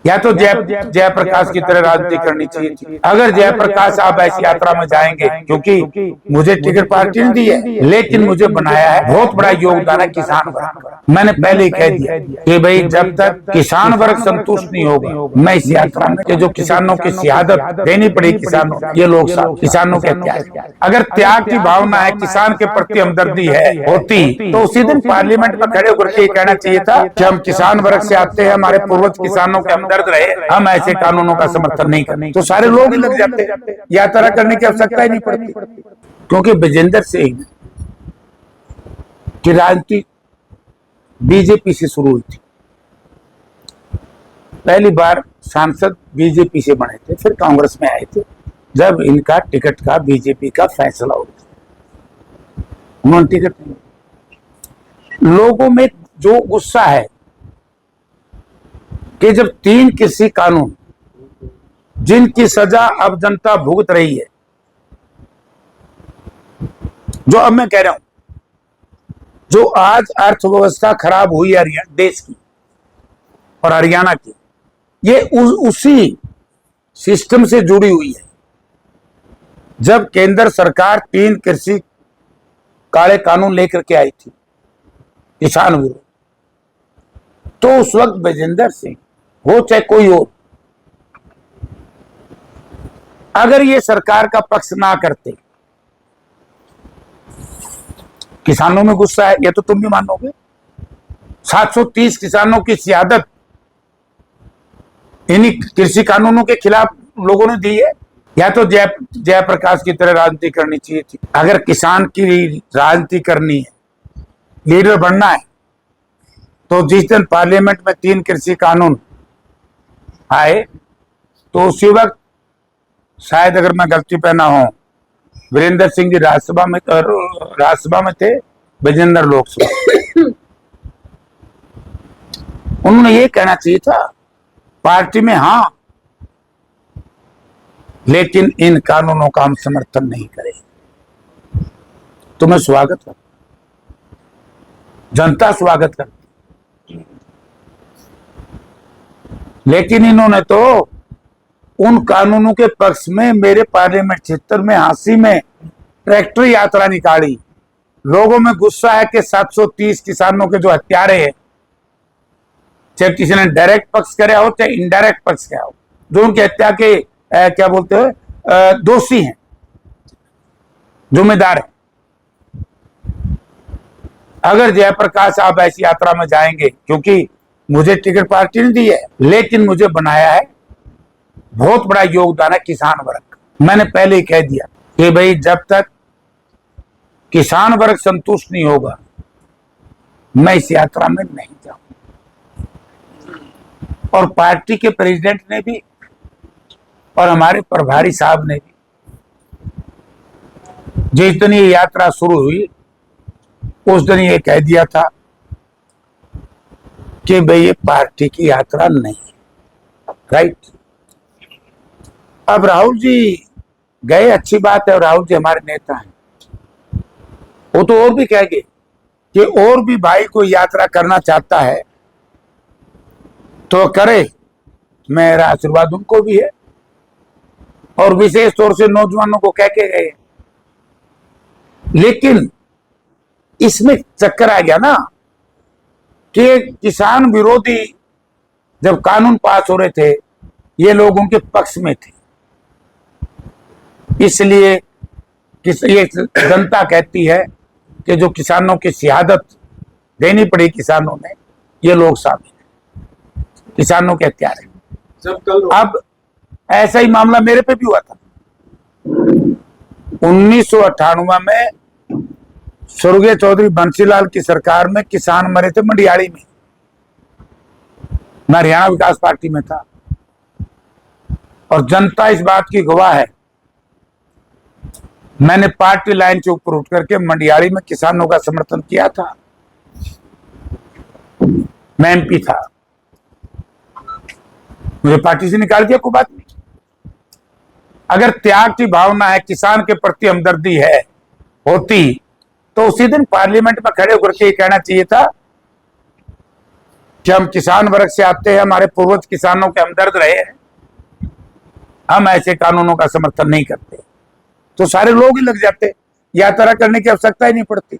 या तो जयप्रकाश की तरह राजनीति करनी चाहिए थी। अगर जयप्रकाश आप ऐसी यात्रा में जाएंगे, क्योंकि मुझे टिकट पार्टी ने दी है, लेकिन मुझे बनाया है, बहुत बड़ा योगदान है किसान वर्ग का। मैंने पहले ही कह दिया कि भाई जब तक किसान वर्ग संतुष्ट नहीं होगा, मैं इस यात्रा में जो किसानों की शहादत देनी पड़ी, किसानों ये लोग किसानों के त्याग, अगर त्याग की भावना है, किसान के प्रति हमदर्दी है होती, तो उसी दिन पार्लियामेंट में खड़े होकर के कहना चाहिए था कि हम किसान वर्ग से आते हैं, हमारे पूर्वज किसानों के हमदर्द रहे, हम ऐसे कानूनों का समर्थन नहीं करते, तो सारे लोग ही लग जाते, यात्रा करने की आवश्यकता ही नहीं पड़ती। क्योंकि विजेंद्र सिंह की राजनीति बीजेपी से शुरू हुई थी। पहली बार सांसद बीजेपी से बने थे, फिर कांग्रेस में आए थे जब इनका टिकट का बीजेपी का फैसला हो गया, उन्होंने टिकट नहीं। लोगों में जो गुस्सा है कि जब 3 कृषि कानून जिनकी सजा अब जनता भुगत रही है, जो अब मैं कह रहा हूं, जो आज अर्थव्यवस्था खराब हुई है देश की और हरियाणा की, ये उसी सिस्टम से जुड़ी हुई है। जब केंद्र सरकार 3 कृषि काले कानून लेकर के आई थी किसान विरोध, तो उस वक्त विजेंद्र सिंह हो चाहे कोई हो, अगर ये सरकार का पक्ष ना करते, किसानों में गुस्सा है, ये तो तुम भी मानोगे, 730 किसानों की शहादत इन्हीं कृषि कानूनों के खिलाफ लोगों ने दी है। या तो जयप्रकाश की तरह राजनीति करनी चाहिए थी। अगर किसान की राजनीति करनी है, लीडर बनना है, तो जिस दिन पार्लियामेंट में 3 कृषि कानून आए, तो उसी वक्त शायद, अगर मैं गलती पे ना हो, वीरेंद्र सिंह जी राज्यसभा में थे, विजेंद्र लोकसभा। उन्होंने ये कहना चाहिए था पार्टी में हाँ, लेकिन इन कानूनों का हम समर्थन नहीं करें। तो मैं स्वागत करता, जनता स्वागत करती, लेकिन इन्होंने तो उन कानूनों के पक्ष में मेरे पार्लियामेंट क्षेत्र में हांसी में ट्रैक्टर यात्रा निकाली। लोगों में गुस्सा है कि 730 किसानों के जो हत्यारे हैं, चाहे किसी ने डायरेक्ट पक्ष कराया हो चाहे इनडायरेक्ट पक्ष कराया हो, जो उनकी हत्या के क्या बोलते हैं दोषी हैं, जिम्मेदार हैं। अगर जयप्रकाश आप ऐसी यात्रा में जाएंगे, क्योंकि मुझे टिकट पार्टी ने दी है, लेकिन मुझे बनाया है, बहुत बड़ा योगदान है किसान वर्ग का। मैंने पहले ही कह दिया कि भाई जब तक किसान वर्ग संतुष्ट नहीं होगा, मैं इस यात्रा में नहीं जाऊंगा। और पार्टी के प्रेसिडेंट ने भी और हमारे प्रभारी साहब ने भी जिस दिन ये यात्रा शुरू हुई, उस दिन ये कह दिया था कि भाई ये पार्टी की यात्रा नहीं है, राइट। अब राहुल जी गए, अच्छी बात है, और राहुल जी हमारे नेता हैं, वो तो और भी कहेंगे कि और भी भाई कोई यात्रा करना चाहता है तो करे, मेरा आशीर्वाद उनको भी है, और विशेष तौर से नौजवानों को कह के गए। लेकिन इसमें चक्कर आ गया ना कि किसान विरोधी जब कानून पास हो रहे थे, ये लोग उनके पक्ष में थे, इसलिए ये जनता कहती है कि जो किसानों की शहादत देनी पड़ी किसानों ने, ये लोग शामिल हैं, किसानों के हत्यारे। अब ऐसा ही मामला मेरे पे भी हुआ था 1998 में, स्वर्गीय चौधरी बंसीलाल की सरकार में किसान मरे थे मंडियाड़ी में। मैं हरियाणा विकास पार्टी में था और जनता इस बात की गवाह है, मैंने पार्टी लाइन से ऊपर उठ करके मंडियाड़ी में किसानों का समर्थन किया था। मैं एमपी था, मुझे पार्टी से निकाल दिया, कोई बात नहीं। अगर त्याग की भावना है, किसान के प्रति हमदर्दी है होती, तो उसी दिन पार्लियामेंट में खड़े होकर के कहना चाहिए था कि हम किसान वर्ग से आते हैं, हमारे पूर्वज किसानों के हमदर्द रहे हैं, हम ऐसे कानूनों का समर्थन नहीं करते, तो सारे लोग ही लग जाते, यात्रा करने की आवश्यकता ही नहीं पड़ती।